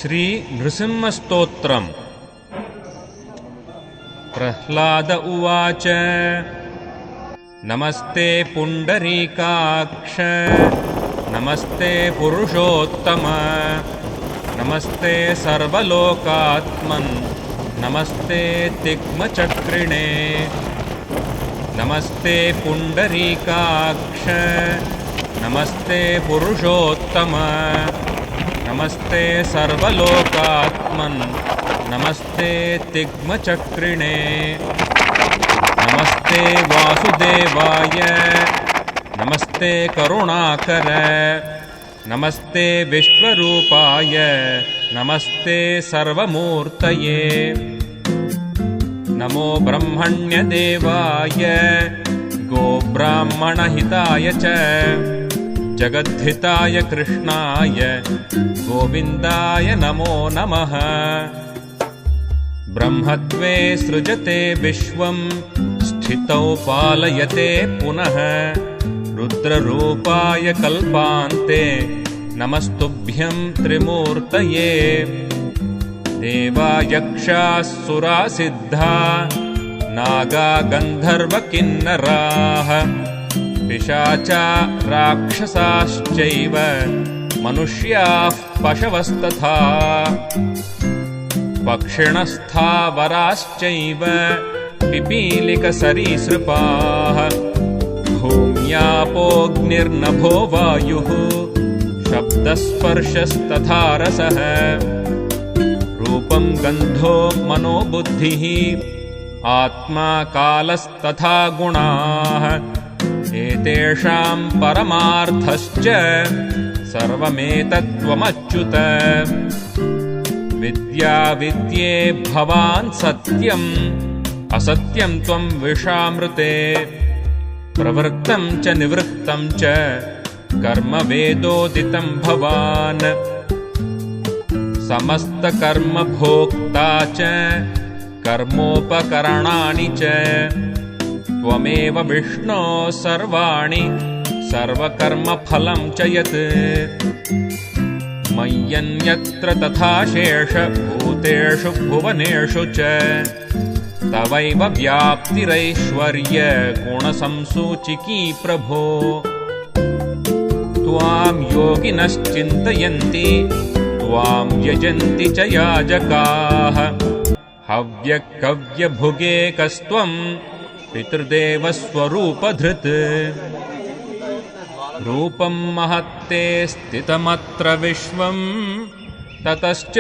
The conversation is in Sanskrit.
श्री नृसिंहस्तोत्रम्। प्रह्लाद उवाच नमस्ते पुण्डरीकाक्ष नमस्ते पुरुषोत्तम नमस्ते सर्वलोकात्मन् नमस्ते तिग्मचक्रिणे नमस्ते पुण्डरीकाक्ष नमस्ते पुरुषोत्तम नमस्ते सर्वलोकात्मन् नमस्ते तिग्मचक्रिणे नमस्ते वासुदेवाय नमस्ते करुणाकर नमस्ते विश्वरूपाय नमस्ते सर्वमूर्तये नमो ब्रह्मण्यदेवाय गोब्राह्मणहिताय च जगद्धिताय कृष्णाय गोविन्दाय नमो नमः। ब्रह्मत्वे सृजते विश्वं स्थितौ पालयते पुनः रुद्ररूपाय कल्पान्ते नमस्तुभ्यं त्रिमूर्तये। देवा यक्षाः सुराः सिद्धाः नागा गन्धर्वकिन्नराः पिशाचा राक्षसाश्चैव मनुष्याः पशवस्तथा पक्षिणस्थावराश्चैव पिपीलिकसरीसृपाः भूम्यापोऽग्निर्नभो वायुः शब्दस्पर्शस्तथा रसः रूपं गन्धो मनो बुद्धिः आत्मा कालस्तथा गुणाः एतेषां परमार्थश्च सर्वमेतत्त्वमच्युत। विद्या विद्ये भवान् सत्यम् असत्यं त्वं विषामृते प्रवृत्तं च निवृत्तं च कर्म वेदोदितं भवान् समस्तकर्मभोक्ता च कर्मोपकरणानि च त्वमेव विष्णो सर्वाणि सर्वकर्मफलं च यत् मय्यन्यत्र तथा शेषभूतेषु भुवनेषु च तवैव व्याप्तिरैश्वर्य गुणसंसूचिकी प्रभो। त्वां योगिनश्चिन्तयन्ति त्वां यजन्ति च याजकाः हव्यकव्यभुगेकस्त्वं पितृदेवस्वरूपधृत् रूपं महत्ते स्थितमत्र विश्वं ततश्च